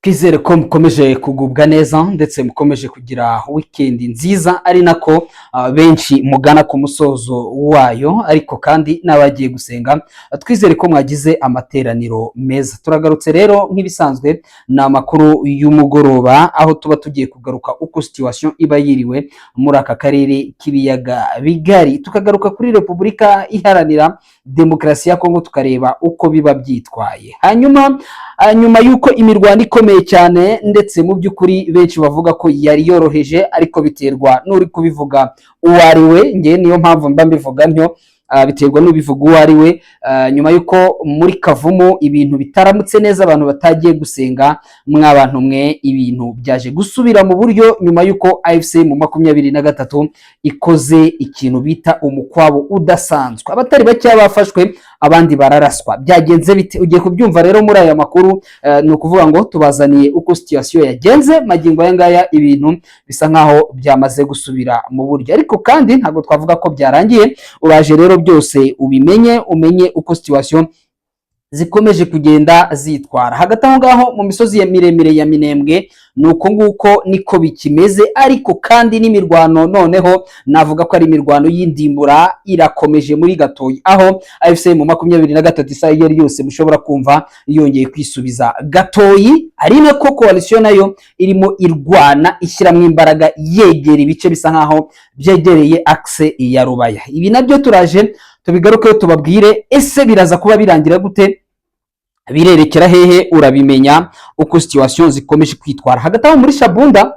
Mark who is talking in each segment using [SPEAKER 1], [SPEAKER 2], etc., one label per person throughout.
[SPEAKER 1] Twizere ko mukomeje kugubwa neza ndetse mukomeje kugira weekend nziza, ari nako benshi mugana ku musozo wayo, ariko kandi n'abagiye gusenga twizere ko mwagize amateraniro meza. Turagarutse rero nk'ibisanzwe na amakuru y'umugoroba, aho tuba tugiye kugaruka uko situation iba yiriwe muri aka karere k'ibiyaga bigari, tukagaruka kuri Repubulika Iharanira Demokarasi ya Kongo, tukareba uko biba byitwaye. Hanyuma yuko imirwano ikomeye cyane, ndetse mu by'ukuri benshi bavuga ko yari yoroheje, ariko biterwa n'uri kubivuga uwo ari we. Ngewe niyo mpamvu mba mbivuga ntyo, biterwa n'ubivuga uwo ari we. Nyuma yuko muri Kavumu ibintu bitaramutse neza, abantu batagiye gusenga, mw'abantu mwe ibintu byaje gusubira mu buryo, nyuma yuko AFC mu 23 ikoze ikintu bita umukwabo udasanzwe. Abatari bake bafashwe, abandi bararaswa. Byagenze bite? Ugiye kubyumva rero muri aya makuru. Ni ukuvuga ngo tubazaniye uko situation yagenze magingo aya ngaya, ibintu bisa nkaho byamaze gusubira mu buryo, ariko kandi ntabwo twavuga ko byarangiye. Uraje rero byose ubimenye, umenye uko situation zikomeje kugenda zitwara. Hagati aho ngaho mu misozi ya miremire ya Minembwe nuko nguko niko bikimeze, ariko kandi n'imirwano noneho navuga ko ari imirwano y'indimbura irakomeje muri Gatoyi, aho AFC mu 23 isaha yari yose mushobora kumva yongeye kwisubiza Gatoyi, ari nako coalition nayo irimo irwana ishyiramo imbaraga yegera ibice bisa nkaho byegereye axe ya Rubaya. Ibi nabyo turaje tubigarukeho tubabwire ese biraza kuba birangira gute, birerekera hehe, urabimenya uko situation zikomeje kwitwara. Hagati aho muri Shabunda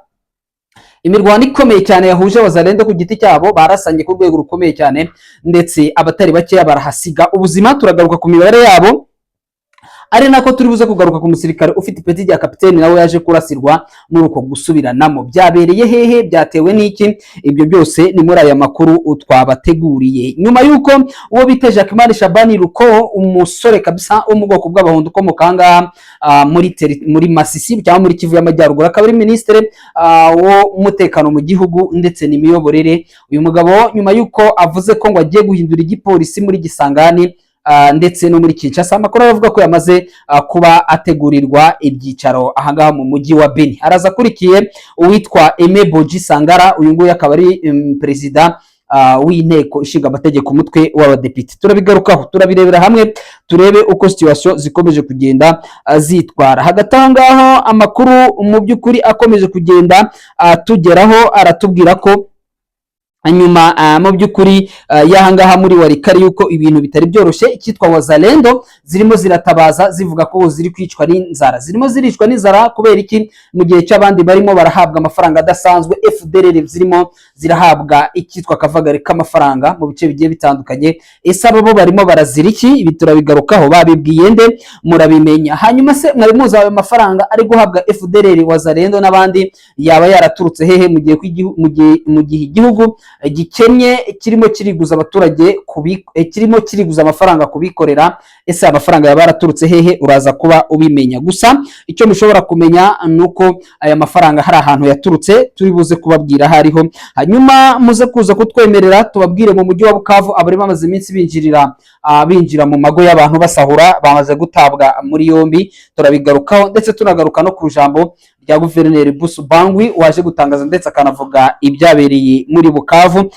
[SPEAKER 1] imirwano ikomeye cyane yahuje Wazalendo ku giti cyabo, barasanye ku rwego rukomeye cyane, ndetse abatari bake barahasiga ubuzima. Turagaruka ku mibare yabo, ari nako turi buze kugaruka ku musirikare ufite ipeti rya kapiteni nawe yaje kurasirwa muri uko gusubiranamo. Byabereye hehe, byatewe n'iki? Ibyo byose ni muri aya makuru twabateguriye. Nyuma yuko uwo bita Jacqueline Shabani Ruko, umusore kabisa wo mu bwoko bw'abahundo ukomoka ngaha muri Masisi cyangwa muri Kivu y'Amajyaruguru, akaba ari ministre w'umutekano mu gihugu ndetse n'imiyoborere. Uyu mugabo nyuma yuko avuze ko ngo agiye guhindura igipolisi muri Gisangani ndetse no muri Kinshasa, amakuru avuga ko yamaze kuba ategurirwa ibyicaro ahangaha mu mujyi wa Beni. Araza akurikiye uwitwa Aime Boji Sangara, uyu nguyu akaba ari perezida w'inteko ishinga amategeko umutwe w'abadepite. Turabigarukaho, turabirebera hamwe, turebe uko situation zikomeje kugenda zitwara. Hagati aho ngaho amakuru mu by'ukuri akomeje kugenda tugeraho, aratubwira ko hanyuma mu by'ukuri yahangaha muri Warikari yuko ibintu bitari byoroshye. Icyitwa Wazalendo zirimo ziratabaza zivuga ko ziri kwicwa n'inzara, zirimo ziricwa n'inzara kubera iki? Mu gihe cy'abandi barimo barahabwa amafaranga adasanzwe, FDLR zirimo zirahabwa icyitwa kavagari k'amafaranga mu bice bigiye bitandukanye. Ese abo barimo barazira iki? Ibi turabigarukaho. Babibwiye nde? Murabimenya. Hanyuma se mwari muzi ayo mafaranga ari guhabwa FDLR, Wazalendo n'abandi yaba yaraturutse hehe mu gihe igihugu gikennye kirimo kiriguza abaturage kirimo kiriguza amafaranga kubikorera? Ese amafaranga yaba yaraturutse hehe? Uraza kuba ubimenya. Gusa icyo mushobora kumenya nuko aya mafaranga hari ahantu yaturutse, turi buze kubabwira hariho. Hanyuma muze kuza kutwemerera tubabwire mu mujyi wa Bukavu abari bamaze iminsi binjira mu mago y'abantu basahura bamaze gutabwa muri yombi. Turabigarukaho, ndetse tunagaruka no ku jambo rya Guverineri Busu Bangwi waje gutangaza ndetse akanavuga ibyabereye muri Bukavu.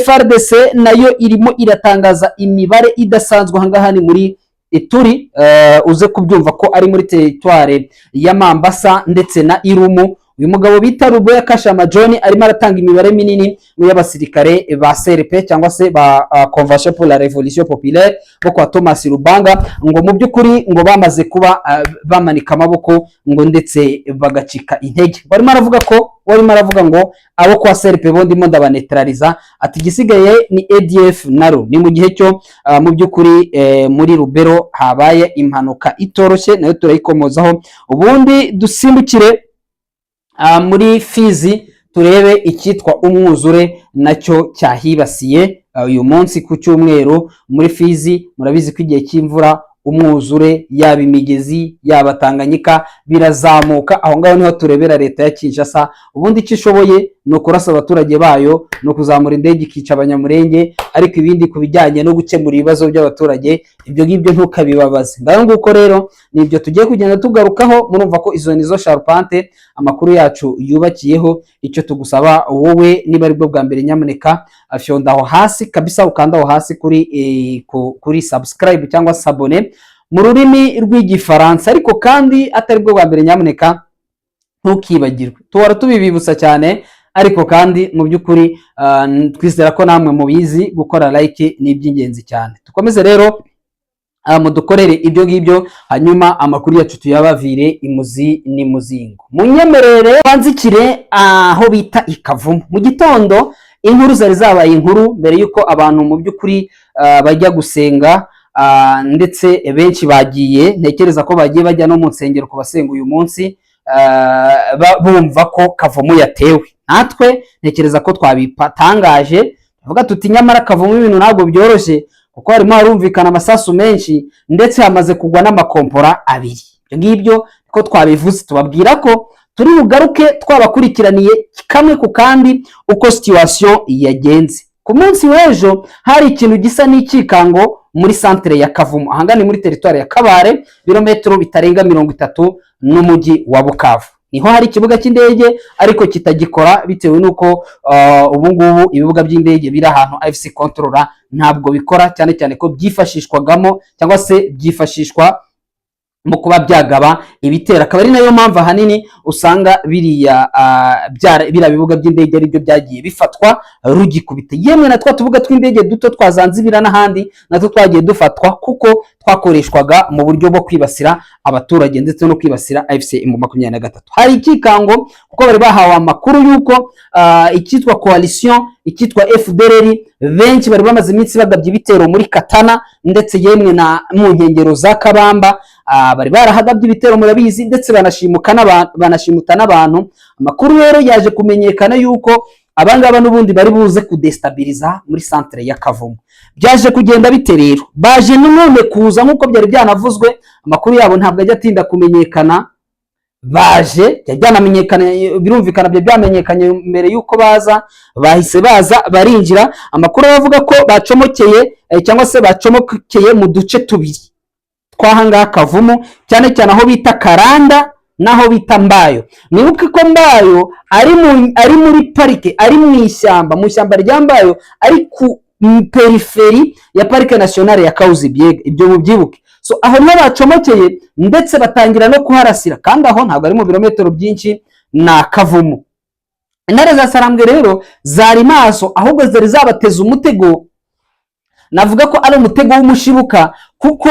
[SPEAKER 1] FRDC nayo irimo iratangaza imibare idasanzwe ahangaha ni muri Ituri, uze kubyumva ko ari muri territoire ya Mambasa ndetse na Irumu. Uyu mugabo bita Ruboya Kashama John arimo aratanga imibare minini y'abasirikare ba CRP cyangwa se ba Convention pour la Révolution Populaire bo kwa Thomas Rubanga, ngo mu by'ukuri ngo bamaze kuba bamanika amaboko ngo ndetse bagacika intege. Warimo aravuga ngo abo kwa CRP bo ndimo ndabanetraliza, ati gisigaye ni ADF naro. Ni mu gihe cyo mu by'ukuri muri Rubero habaye impanuka itoroshye, nayo turayikomozaho. Ubundi dusimbukire muri Fizi turebe icyitwa umwuzure nacyo cyahibasiye uyu munsi ku cyumweru muri Fizi. Murabizi ko igihe cy'imvura umwuzure yaba imigezi yaba Tanganyika birazamuka. Aho ngaho niho turebera leta ya Kinshasa ubundi icyo ishoboye no kurasa abaturage bayo no kuzamura indege ikica abanyamurenge, ariko ibindi kubijyanye no gukemura ibibazo by'abaturage ibyo ngibyo ntukabibabaze. Ngaho nguko rero nibyo tugiye kugenda tugarukaho. Murumva ko izo nizo sharpante amakuru yacu yubakiyeho. Icyo tugusaba wowe, niba ari bwo bwa mbere, nyamuneka fyonda aho hasi kabisa, ukanda aho hasi kuri subscribe cyangwa sabone mu rurimi rw'igifaransa, ariko kandi atari bwo bwa mbere, nyamuneka ntukibagirwe. Tuhora tubibibutsa cyane, ariko kandi mu by'ukuri twizera ko namwe mubizi gukora like ni iby'ingenzi cyane. Dukomeze rero mudukorere ibyo ngibyo, hanyuma amakuru yacu tuyabavire imuzi n'imuzingo. Munyemerere banzikire aho bita ikavumu. Mu gitondo inkuru zari zabaye inkuru mbere yuko abantu mu by'ukuri bajya gusenga, ndetse benshi bagiye, ntekereza ko bagiye bajya no mu nsengero ku basenga uyu munsi, bumva ko Kavumu yatewe. Natwe ntekereza ko twabitangaje, tuvuga tuti nyamara Kavumu ibintu ntabwo byoroshye, kuko harimo harumvikana amasasu menshi ndetse hamaze kugwa n'amakompora abiri. Ibyo ngibyo ko twabivuze, tubabwira ko turi bugaruke twabakurikiraniye kamwe ku kandi uko situation yagenze. Ku munsi w'ejo hari ikintu gisa n'ikikango muri centre ya Kavumu, ahangana muri territoire ya Kabare, birometero bitarenga 30 n'umujyi wa Bukavu. Niho hari ikibuga cy'indege ariko kitagikora bitewe nuko ubu ngubu ibibuga by'indege biri ahantu AFC controller ntabwo bikora, cyane cyane ko byifashishwagamo cyangwa se byifashishwa mu kuba byagaba ibitera. Akaba ari nayo mpamvu ahanini usanga biriya bibuga by'indege ari byo byagiye bifatwa rugikubita. Yemwe na twa tubuga tw'indege duto twa Zanzibar n'ahandi natwo twagiye dufatwa, kuko twakoreshwaga mu buryo bwo kwibasira abaturage ndetse no kwibasira AFC M23. Hari ikikango kuko bari bahawe amakuru yuko icyitwa coalition, icyitwa FDLR, benshi bari bamaze iminsi bagabye ibitero muri Katana ndetse yemwe na mu nkengero za Kabamba, bari barahagabye ibitero murabizi, ndetse banashimuta n'abantu. Amakuru rero yaje kumenyekana yuko abangaba n'ubundi bari buze kudestabiliza muri centre ya Kavumu. Byaje kugenda bite rero? Baje none kuza nk'uko byari byanavuzwe, amakuru yabo ntabwo ajya atinda kumenyekana. Baje yajyanamenyekana, birumvikana byo byamenyekanye mbere yuko baza, bahise baza barinjira. Amakuru avuga ko bacomokeye cyangwa se bacomokeye mu duce tubiri twahanga Kavumu, cyane cyane aho bita Karanda naho bita Mbayo. Nibuke ko Mbayo ari muri parike, ari mu ishyamba rya Mbayo, ari ku periferi ya Parike Nationale ya Kahuzi-Biega. Ibyo mubyibuke. So aho niho bacomokeye ndetse batangira no kuharasira, kandi aho ntabwo ari mu birometero byinshi na Kavumu. Intare za Sarambwe rero zari maso, ahubwo zari zabateza umutego. Navuga ko ari umutego w'umushibuka, kuko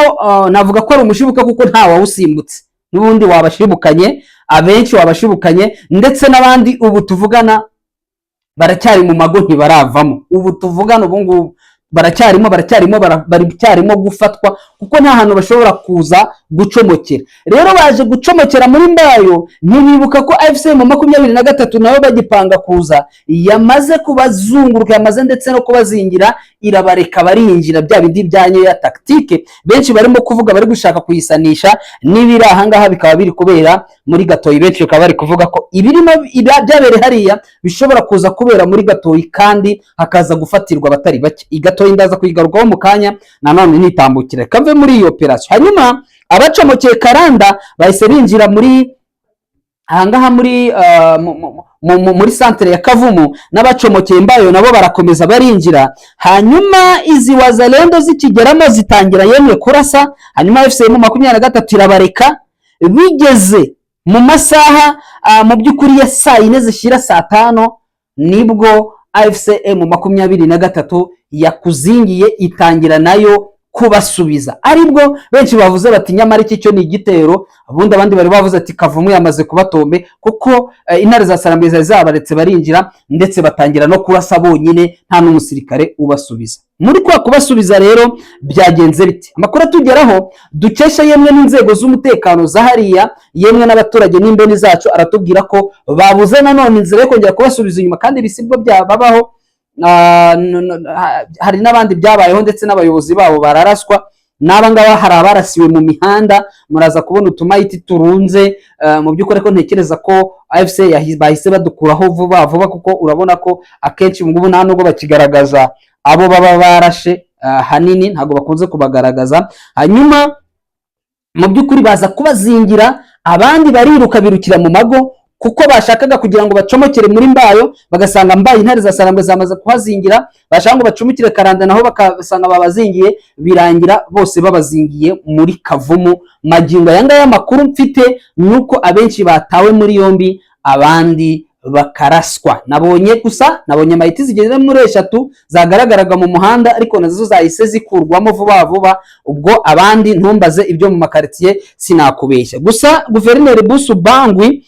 [SPEAKER 1] navuga ko ari umushibuka kuko nta wawusimbutse. N'ubundi wabashibukanye, abenshi wabashibukanye, ndetse n'abandi ubu tuvugana baracyari mu mago ntibaravamo. Ubu tuvugana ubu ngubu baracyarimo gufatwa, kuko nta hantu bashobora kuza gucomokera. Rero baje gucomokera muri Mbayo, ntibibuka ko AFC M23 nayo bagipanga kuza, yamaze kubazunguruka, yamaze ndetse no kubazingira, irabareka barinjira. Bya bindi byanyo ya tactique benshi barimo kuvuga, bari gushaka kuyisanisha n'ibiri ahangaha bikaba biri kubera muri Gatoyi. Benshi bakaba bari kuvuga ko ibirimo byabere hariya bishobora kuza kubera muri Gatoyi, kandi hakaza gufatirwa abatari bake. Igatoyi ndaza kuyigarukaho mu kanya, nanone nitambukire kave muri iyo operation. Hanyuma abacomokeye Karanda bahise binjira muri ahangaha muri centre ya Kavumu, n'abacomokeye Mbayo nabo barakomeza barinjira. Hanyuma izi wazalendo zikigeramo zitangira yemwe kurasa. Hanyuma AFC M23 irabareka, bigeze mu masaha mu by'ukuri ya saa 4 zishira saa 5 nibwo AFC M23 yakuzingiye itangira nayo kubasubiza. Aribwo benshi bavuze bati nyamara iki cyo ni igitero, abundi abandi bari bavuze ati Kavumu yamaze kubatombe, kuko intare za Sarambwe zabaretse barinjira ndetse batangira no kurasa bonyine, nta n'umusirikare ubasubiza. Muri kwa kubasubiza rero byagenze bite? Amakuru atugeraho dukesha yemwe n'inzego z'umutekano zahariya, yemwe n'abaturage n'imbeni zacu, aratubwira ko babuze nanone inzira yo kongera kubasubiza inyuma, kandi bisibwo byababaho. Hari n'abandi byabayeho ndetse n'abayobozi babo bararaswa. n'aba ngaba hari abarasiwe mu mihanda, muraza kubona utumayiti turunze. Mu by'ukuri ko ntekereza ko AFC bahise badukuraho vuba vuba, kuko urabona ko akenshi ngubu nta nubwo bakigaragaza abo baba barashe, hanini ntabwo bakunze kubagaragaza. Hanyuma mu by'ukuri baza kubazingira, abandi bariruka birukira mu mago, kuko bashakaga kugira ngo bacomokere muri Mbayo, bagasanga Mbayo intare za Sarambwe zamaze kuhazingira, bashaka ngo bacumukire Karanda naho bakasanga babazingiye, birangira bose babazingiye muri Kavumu. Magingo aya ngaya amakuru mfite nuko abenshi batawe muri yombi, abandi bakaraswa. Nabonye mayiti zigeze muri 3 zagaragaraga mu muhanda, ariko nazo zahise zikurwamo vuba vuba. Ubwo abandi ntumbaze ibyo mu makaritiye sinakubeshya. Gusa Guverineri Busu Bwangwi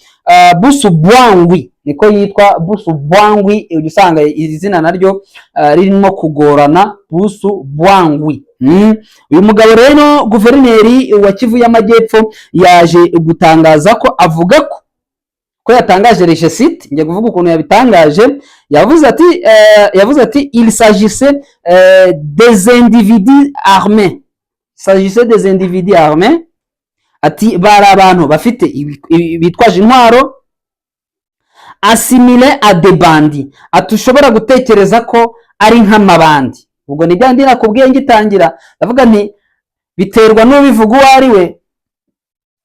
[SPEAKER 1] niko yitwa, Busu Bwangwi, usanga izina naryo ririmo kugorana, Busu Bwangwi. Uyu mugabo rero Guverineri wa Kivu y'Amajyepfo yaje gutangaza ko, avuga ko yatangaje recite, ngiye kuvuga ukuntu yabitangaje. Yavuze ati il s'agissait des individus armés, ati bari abantu bafite bitwaje intwaro, assimilé à des bandits, atushobora gutekereza ko ari nk'amabandi. Ubwo ni byandi nakubwiye ngitangira, ndavuga nti biterwa n'ubivuga uwo ari we.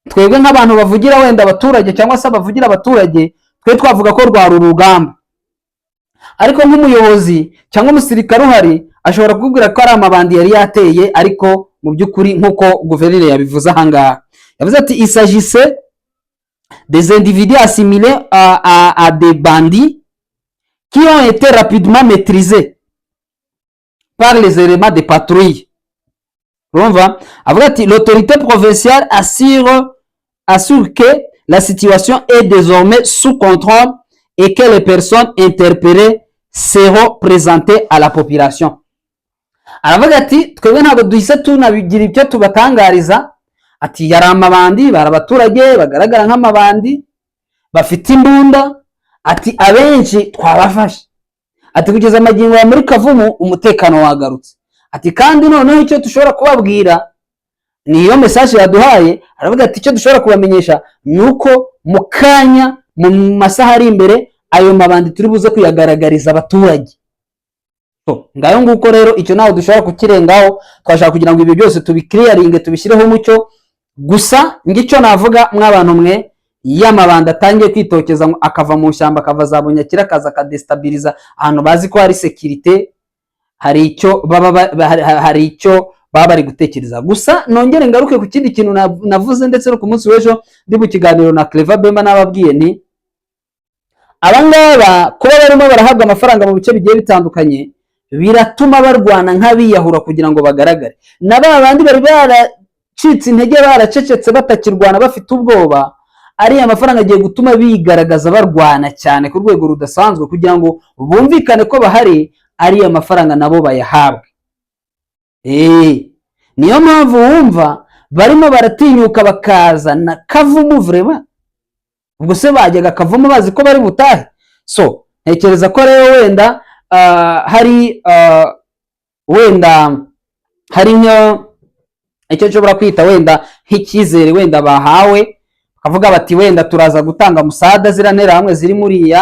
[SPEAKER 1] Twebwe nk'abantu bavugira wenda abaturage cyangwa se abavugira abaturage, twe twavuga ko rwari urugamba, ariko nk'umuyobozi cyangwa umusirikare uhari ashobora kukubwira ko ari amabandi yari yateye, ariko mu by'ukuri nk'uko Guverineri yabivuze ahangaha. Yavuze ati il s'agissait des individus assimilés à des bandits qui ont été rapidement maîtrisés par les éléments de patrouille. L'autorité provinciale assure que la situation est désormais sous contrôle et que les personnes interpellées seront présentées à la population. Aravuga ati twebwe ntabwo duhise tunabigira icyo tubatangariza, ati yari amabandi, bari abaturage bagaragara nk'amabandi bafite imbunda, ati abenshi twabafashe, ati kugeza amagingo ya muri Kavumu umutekano wagarutse, ati kandi noneho icyo dushobora kubabwira niyo message yaduhaye. Aravuga ati icyo dushobora kubamenyesha nuko mu kanya, mu masaha ari imbere, ayo mabandi turi buze kuyagaragariza abaturage. Ngayo nguko rero icyo naho dushobora kukirengaho, twashaka kugira ngo ibyo byose tubikiriyaringe, tubishyireho umucyo. Gusa ngicyo navuga mw'abantu mwe, y'amabandi atangiye kwitokeza akava mu shyamba, akava za Bunyakira, akaza akadestabiliza ahantu bazi ko hari security, hari icyo baba bari gutekereza. Gusa nongere ngaruke ku kindi kintu navuze, ndetse no ku munsi w'ejo ndi mu kiganiro na Clever Bemba, nababwiye nti abangaba kuba barimo barahabwa amafaranga mu bice bigiye bitandukanye biratuma barwana nk'abiyahura kugira ngo bagaragare. Na babandi bari baracitse intege, baracecetse, batakirwana, bafite ubwoba, ari amafaranga agiye gutuma bigaragaza barwana cyane ku rwego rudasanzwe, kugira ngo bumvikane ko bahari, ari amafaranga nabo bayahabwe. Niyo mpamvu wumva barimo baratinyuka bakaza na Kavumu vrema. Ubwo se bajyaga Kavumu bazi ko bari butahe? So ntekereza ko rero wenda hari icyo nshobora kwita wenda nk'icyizere wenda bahawe, bakavuga bati wenda turaza gutanga musada zirantera hamwe ziri muri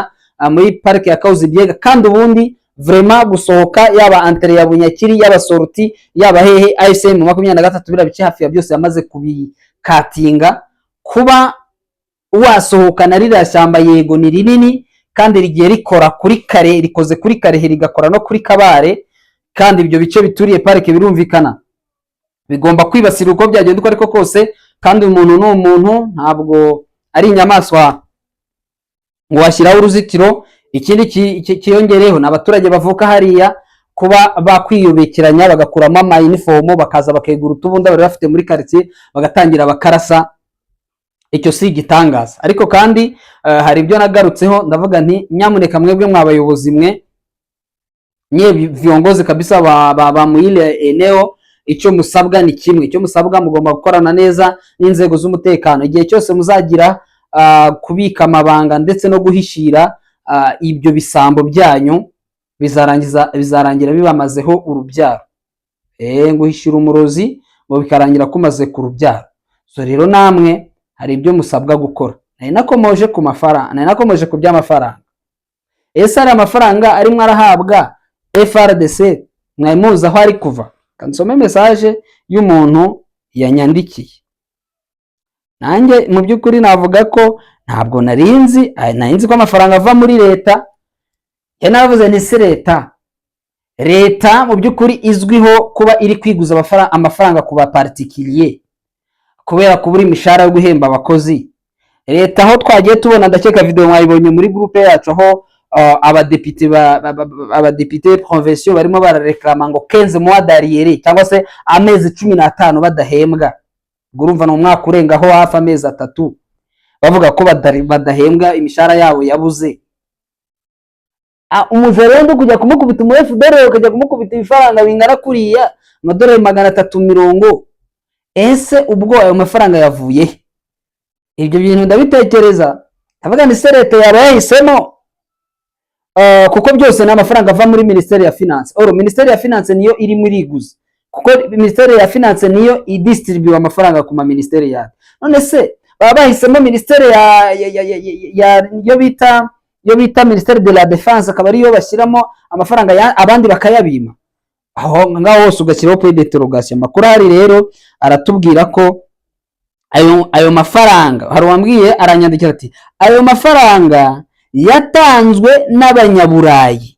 [SPEAKER 1] parike ya Kahuzi-Biega, kandi ubundi vrema gusohoka, yaba antere ya Bunyakiri, yaba sorti, yaba hehe, ASM 23 birabice hafi ya byose yamaze kubikatinga. Kuba wasohoka na ririya shyamba, yego ni rinini kandi rigiye rikora kuri kare, rikoze kuri Karehe, rigakora no kuri Kabare, kandi ibyo bice bituriye parike birumvikana bigomba kwibasira uko byagenda uko ariko kose, kandi umuntu n'umuntu ntabwo ari inyamaswa ngo washyiraho uruzitiro. Ikindi kiyongereho n'abaturage bavuka hariya, kuba bakwiyubekeranya bagakuramo ama uniform, bakaza bakegura utubunda bari bafite muri quartier, bagatangira bakarasa. Icyo si igitangaza. Ariko kandi hari ibyo nagarutseho, ndavuga nti nyamuneka mwebwe mwabayobozi mwe, nye viongozi kabisa ba muile eneo, icyo musabwa ni kimwe. Icyo musabwa mugomba gukorana neza n'inzego z'umutekano. Igihe cyose muzagira kubika amabanga ndetse no guhishira ibyo bisambo byanyu, bizarangira bibamazeho urubyaro. Guhishira umurozi ngo bikarangira kumaze ku rubyaro. So rero namwe hari ibyo musabwa gukora. Nari nakomoje ku mafaranga, nari nakomoje ku by'amafaranga. Ese ari amafaranga arimo arahabwa FRDC mwayimuzi aho ari kuva? Kansome message y'umuntu yanyandikiye. Nanjye mu by'ukuri navuga ko ntabwo narinzi ko amafaranga ava muri leta. Yanavuze nti se leta mu by'ukuri izwiho kuba iri kwiguza amafaranga ku ba particulier kubera kubura imishahara yo guhemba abakozi. Leta aho twagiye tubona, ndakeka video mwayibonye muri groupe yacu, aho abadepite provinciaux barimo barareklama ngo 15 mois d'arrière cyangwa se amezi 15 badahembwa. Urumva no mwaka urengaho hafi amezi 3 bavuga ko badahembwa, imishahara yabo yabuze. Umuzerendo kujya kumukubita mu FDR ukajya kumukubita ibifaranga bingana kuriya amadolari 350. Ese ubwo ayo mafaranga yavuye? Ibyo bintu ndabitekereza, ndavuga ni leta yabahisemo kuko byose ni amafaranga ava muri Ministeri ya Finance. Ministeri ya Finance niyo iri muri iguza, kuko Ministeri ya Finance niyo idistribute amafaranga ku ma ministeri yayo. None se baba bahisemo Ministeri yo bita Ministeri de la Défense akaba ariyo bashyiramo amafaranga abandi bakayabima? Aho ngaho hose ugashyiraho point d'interrogation. Makuru hari rero aratubwira ko ayo mafaranga, hari uwambwiye aranyandikira ati ayo mafaranga yatanzwe n'abanyaburayi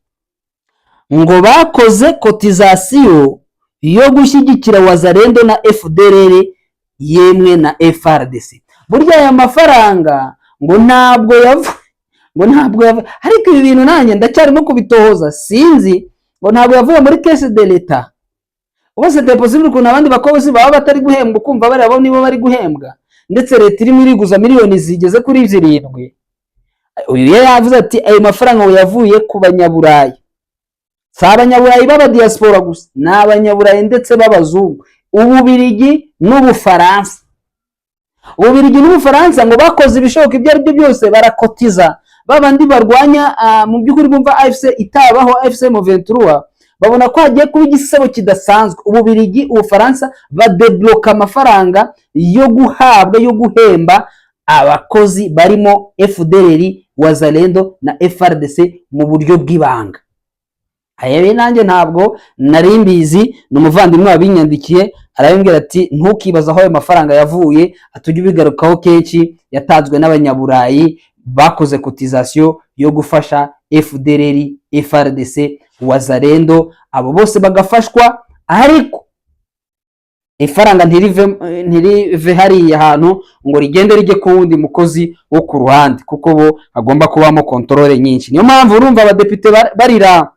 [SPEAKER 1] ngo bakoze cotisation yo gushyigikira Wazalendo na FDLR yemwe na FRDC. Burya aya mafaranga ngo ntabwo yavuye, ariko ibi bintu nanjye ndacyarimo kubitohoza, sinzi ngo ntabwo yavuye muri caisse de l'Etat. Ubwo c'est possible ko abandi bakozi baba batari guhembwa, kumva bari abo nibo bari guhembwa, ndetse leta iri muri guza miliyoni zigeze kuri 7. Uyu yavuze ati ayo mafaranga ngo yavuye ku banyaburayi. Si abanyaburayi baba diaspora gusa, ni abanyaburayi ndetse b'abazungu, Ububirigi n'Ubufaransa. Ububirigi n'Ubufaransa ngo bakoze ibishoboka ibyo ari byo byose barakotiza babandi barwanya mu by'ukuri bumva AFC itabaho, AFC M23, babona ko hagiye kuba igisebo kidasanzwe. Ububirigi, Ubufaransa badebloka amafaranga yo guhabwa, yo guhemba abakozi barimo FDLR, Wazalendo na FRDC mu buryo bw'ibanga. Ayabe nanjye ntabwo nari mbizi, n'umuvandimwe wabinyandikiye arabimbwira ati ntukibaza aho ayo mafaranga yavuye, atujye bigarukaho kenshi yatanzwe n'abanyaburayi bakoze cotisation yo gufasha FDLR, FRDC, Wazalendo, abo bose bagafashwa, ariko ifaranga ntirive hariya hantu ngo rigende rijye ku wundi mukozi wo ku ruhande, kuko bo agomba kubamo controle nyinshi. Niyo mpamvu urumva abadepite barira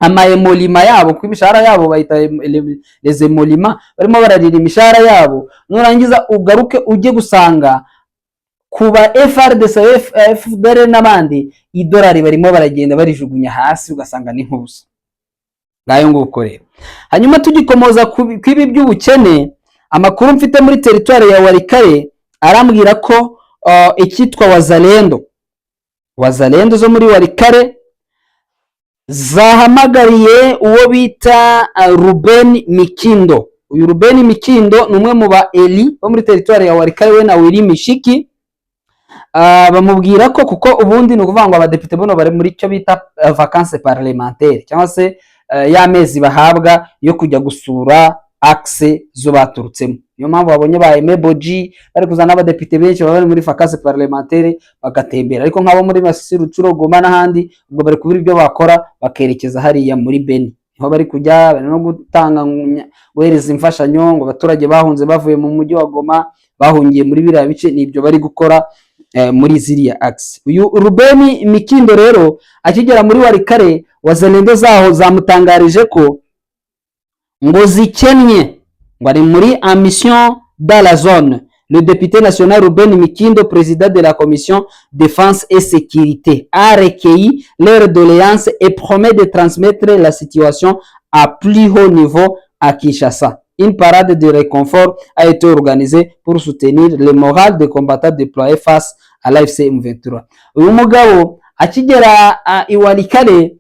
[SPEAKER 1] amaemolima yabo, ku imishahara yabo bayita les emolima, barimo bararira imishahara yabo. Nurangiza ugaruke ujye gusanga kuba FRDC, FDLR n'abandi idolari barimo baragenda barijugunya hasi, ugasanga ni nk'ubusa. Ngayo nguko rero. Hanyuma tugikomoza kwibi by'ubukene, amakuru mfite muri territoire ya Walikale arambwira ko ikitwa Wazalendo zo muri Walikale zahamagariye uwo bita Ruben Mikindo. Uyu Ruben Mikindo ni umwe mu ba eli bo muri territoire ya Walikale, we na Willy Mishiki. Bamubwira ko kuko ubundi ni ukuvuga ngo abadepite bono bari muri cyo bita vacances parlementaires, cyangwa se y'amezi bahabwa yo kujya gusura axe zo baturutsemo. Niyo mpamvu babonye ba Emeboji bari kuzana abadepite benshi bari muri vacances parlementaires bagatembera, ariko nk'abo muri Masisi, Rucuro, Goma n'ahandi ubwo bari kubira ibyo bakora bakerekeza hariya muri Beni. Niho bari kujya, bari no gutanga guhereza imfashanyo ngo abaturage bahunze bavuye mu mujyi wa Goma bahungiye muri biriya bice, nibyo bari gukora muri ziriya axe. Uyu Ruben Mikindo rero akigera muri Walikale, Wazalendo zaho zamutangarije ko ngo zikennye, ngo ari muri en mission dans la zone. Le député national Ruben Mikindo, président de la commission défense et sécurité, a recueilli leur doléance et promet de transmettre la situation à plus haut niveau à Kinshasa. Une parade de réconfort a été organisée pour soutenir le moral des combattants déployés face à l'AFC M23. Uyu mugabo akigera i Walikale,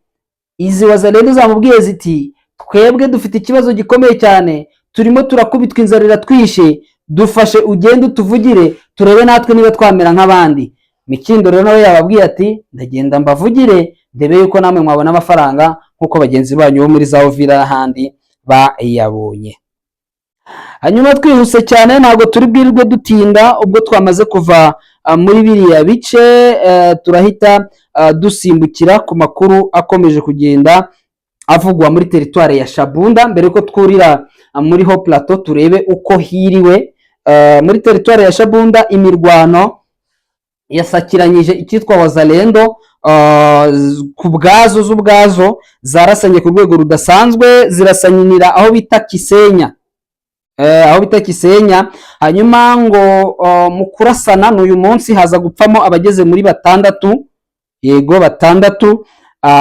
[SPEAKER 1] izi Wazalendo zamubwiye ziti twebwe dufite ikibazo gikomeye cyane, turimo turakubitwa inzara iratwishe, dufashe ugende utuvugire turebe natwe niba twamera nk'abandi. Mikindo rero nawe yababwiye ati ndagenda mbavugire ndebe yuko namwe mwabona amafaranga nk'uko bagenzi banyu bo muri za Uvira n'ahandi bayabonye. Hanyuma twihuse cyane ntabwo turi bwirirwe dutinda, ubwo twamaze kuva muri biriya bice turahita dusimbukira ku makuru akomeje kugenda avugwa muri teritwari ya Shabunda mbere ko twurira muri Haut Plateau turebe uko hiriwe. Muri teritwari ya Shabunda imirwano yasakiranyije icyitwa Wazalendo ku bwazo z'ubwazo zarasanye ku rwego rudasanzwe, zirasanyinira aho bita Kisenya, hanyuma ngo mu kurasana n'uyu munsi haza gupfamo abageze muri 6, yego 6,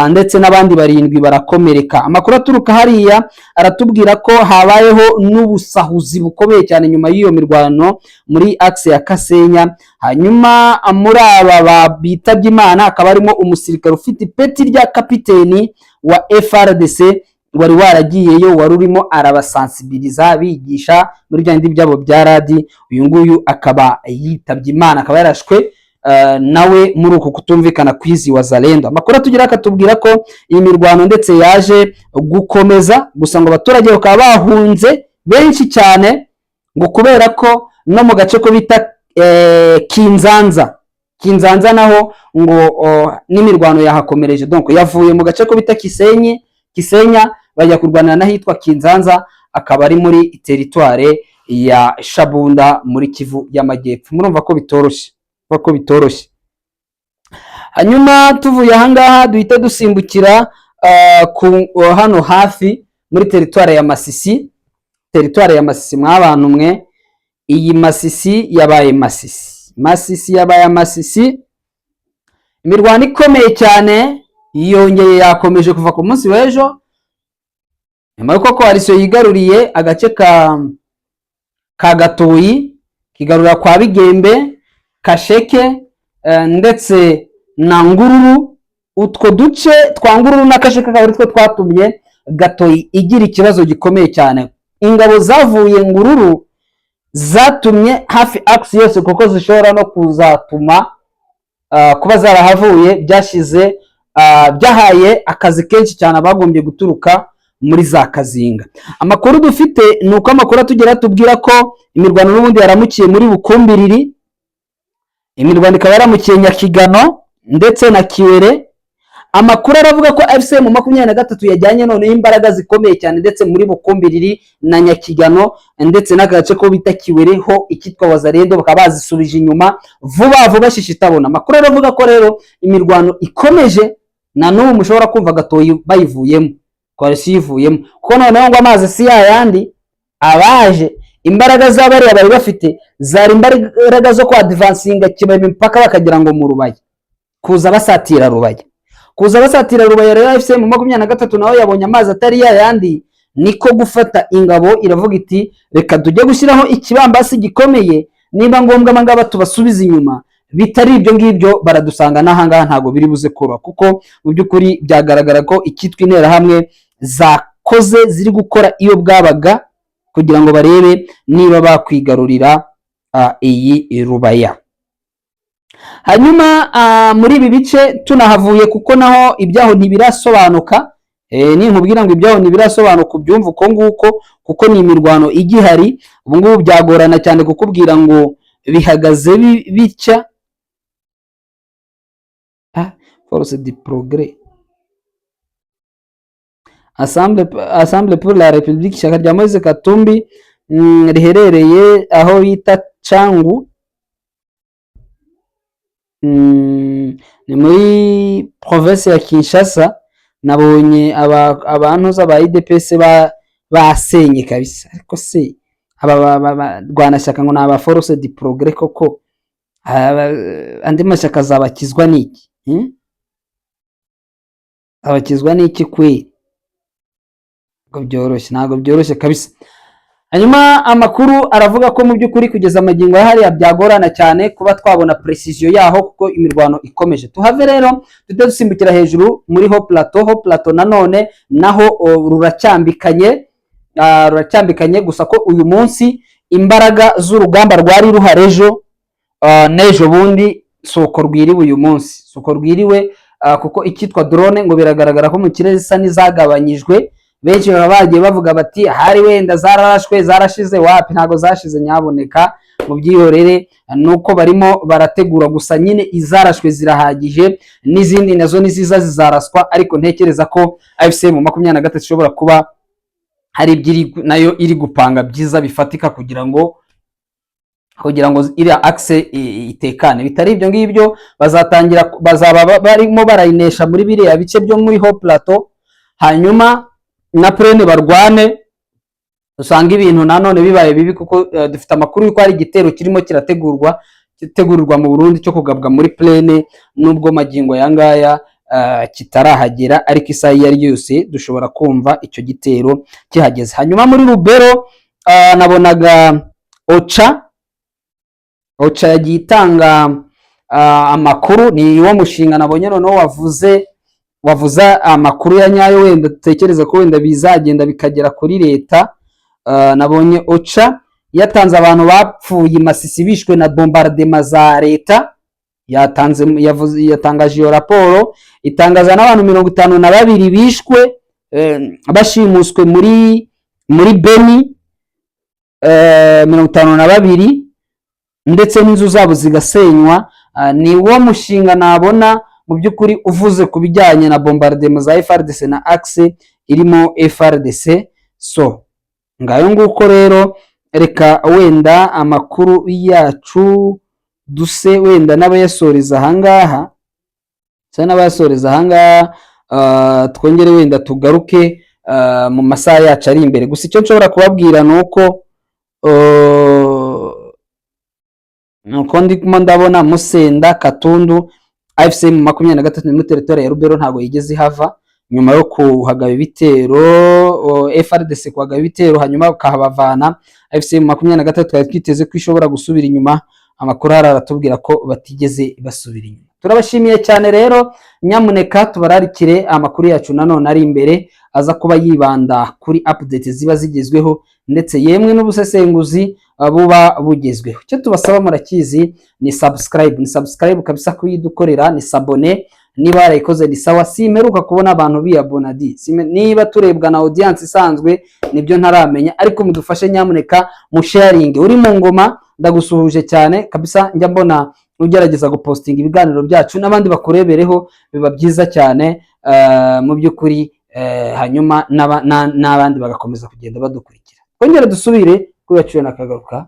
[SPEAKER 1] ndetse n'abandi 7 barakomereka. Amakuru aturuka hariya aratubwira ko habayeho n'ubusahuzi bukomeye cyane nyuma y'iyo mirwano muri axe ya Kasenya. Hanyuma muri aba bitabye Imana akaba arimo umusirikare ufite ipeti rya kapiteni wa FRDC wari waragiyeyo, wari urimo arabasensibiliza bigisha muri bya ndimi byabo bya radi. Uyu nguyu akaba yitabye Imana, akaba yarashwe nawe muri uko kutumvikana kwizi Wazalendo. Amakuru tugira akatubwira ko iyi mirwano ndetse yaje gukomeza, gusa ngo abaturage bakaba bahunze benshi cyane, ngo kubera ko no mu gace ko bita Kinzanza naho ngo n'imirwano yahakomereje. Donc yavuye mu gace ko bita Kisenya bajya kurwanira n'ahitwa Kinzanza, akaba ari muri teritware ya Shabunda muri Kivu y'Amajyepfo. Murumva ko bitoroshye. Hanyuma tuvuye ahangaha duhita dusimbukira hano hafi muri teritware ya Masisi. Teritware ya Masisi mwabantu mwe, iyi Masisi yabaye Masisi, imirwano ikomeye cyane yongeye yakomeje kuva ku munsi w'ejo, nyuma yuko koalisiyo yigaruriye agace ka Gatoyi, kigarura kwa Bigembe, Kasheke ndetse na Ngururu. Utwo duce twa Ngururu na Kasheke akaba ari two twatumye Gatoyi igira ikibazo gikomeye cyane. Ingabo zavuye Ngururu zatumye hafi axe yose kuko zishobora no kuzatuma kuba zarahavuye byahaye akazi kenshi cyane abagombye guturuka muri za Kazinga. Amakuru dufite ni uko amakuru atugera tubwira ko imirwano n'ubundi yaramukiye muri Bukumbiriri, imirwano ikaba yaramukiye Nyakigano ndetse na Kiwere. Amakuru aravuga ko FCM 23 yajyanye noneho imbaraga zikomeye cyane ndetse muri Bukumbiriri na Nyakigano ndetse n'agace ko bita Kiwere ho ikitwa Wazalendo bakaba bazisubije inyuma vuba shishitabona. Amakuru aravuga ko rero imirwano ikomeje na n'ubu mushobora kumva Gatoyi bayivuyemo, koalisiyo ivuyemo, kuko noneho ngo amazi si yayandi abaje. Imbaraga z'abariya bari bafite zari imbaraga zo kwa advancinga Kibabi mpaka bakagira ngo mu Rubaya, kuza basatira Rubaya rero FCM 23 naho yabonye amazi atari yayandi, niko gufata ingabo iravuga iti reka tujye gushyiraho ikibambasi gikomeye, niba ngombwa amangaba tubasubiza inyuma. Bitari ibyo ngibyo baradusanga n'ahangaha ntago biri buze koroha, kuko mu by'ukuri byagaragara ko ikitwa intera hamwe zakoze ziri gukora iyo bwabaga kugira ngo barebe niba bakwigarurira iyi Rubaya. Hanyuma muri ibi bice tunahavuye kuko naho ibyaho ntibirasobanuka, ninkubwira ngo ibyaho ntibirasobanuka ubyumva uko nguko, kuko ni imirwano igihari. Ubu ngubu byagorana cyane kukubwira ngo bihagaze bitya. Force du Progrès, Assemblée pour la République, ishyaka rya Moise Katumbi riherereye aho bita Cangu, ni muri province ya Kinshasa. Nabonye abantu z'aba IDPS basenye kabisa, ariko se rwanashyaka ngo naba Force du Progrès koko andi mashyaka zabakizwa n'iki? Abakizwa n'iki kwe? Ntabwo byoroshye kabisa. Hanyuma amakuru aravuga ko mu by'ukuri kugeza amagingo hariya byagorana cyane kuba twabona precision yaho, kuko imirwano ikomeje. Tuhave rero tujye dusimbukira hejuru muri Haut Plateau nanone naho ruracyambikanye. ruracyambikanye, gusa ko uyu munsi imbaraga z'urugamba rwari ruhari ejo n'ejo bundi soko rwiriwe uyu munsi, soko rwiriwe kuko icyitwa drone ngo biragaragara ko mu kirere zisa n'izagabanyijwe. Benshi baba bagiye bavuga bati hari wenda zararashwe zarashize, wapi ntago zashize nyaboneka mu byihorere, nuko barimo barategura gusa nyine izarashwe zirahagije, n'izindi nazo niziza zizaraswa, ariko ntekereza ko AFC mu 23 ishobora kuba hari ibyiri nayo iri gupanga byiza bifatika kugira ngo iriya axe itekane. Bitari ibyo ngibyo bazaba barimo barayinesha muri biriya bice byo muri Haut Plateau, hanyuma na plane barwane, usanga ibintu nanone bibaye bibi kuko dufite amakuru yuko hari igitero kirimo kirategurirwa mu Burundi cyo kugabwa muri plane, nubwo magingo yangaya kitarahagera, ariko isaha iyo ari yose dushobora kumva icyo gitero kihageze. Hanyuma muri Rubero nabonaga Ocha yagiye itanga amakuru, ni wo mushinga nabonye noneho wavuze amakuru ya nyayo, wenda dutekereza ko wenda bizagenda bikagera kuri leta. Nabonye Ocha yatanze abantu bapfuye Masisi bishwe na bombardement za leta, yatangaje iyo raporo, itangaza n'abantu 52 bishwe bashimuswe muri Beni 52, ndetse n'inzu zabo zigasenywa. Ni wo mushinga nabona mu by'ukuri uvuze ku bijyanye na bombardement za FARDC na axe irimo FARDC. So ngayo nguko rero, reka wenda amakuru yacu duse wenda n'abayasoreza ahangaha, twongere wenda tugaruke mu masaha yacu ari imbere. Gusa icyo nshobora kubabwira nuko ndimo ndabona Musenda Katundu AFC mu 23 muri territoire ya Rubero ntago yigeze ihava, nyuma yo kuhagaba ibitero FARDC kuhagaba ibitero hanyuma kahabavana. AFC mu 23 twari twiteze ko ishobora gusubira inyuma, amakuru aratubwira ko batigeze basubira inyuma. Turabashimiye cyane rero, nyamuneka tubararikire amakuru yacu nanone ari imbere aza kuba yibanda kuri update ziba zigezweho, ndetse yemwe n'ubusesenguzi buba bugezweho. Icyo tubasaba murakizi, ni subscribe kabisa kuyidukorera, ni sabone niba yarayikoze ni sawa. Simeruka kubona abantu biyabona niba turebwa na audience isanzwe nibyo ntaramenya, ariko mudufashe nyamuneka mu sharing. Uri mu Ngoma ndagusuhuje cyane kabisa, njya mbona ugerageza gupostinga ibiganiro byacu n'abandi bakurebereho, biba byiza cyane mu by'ukuri, hanyuma n'abandi bagakomeza kugenda badukurikira. Twongere dusubire kuri yacu nakagaruka.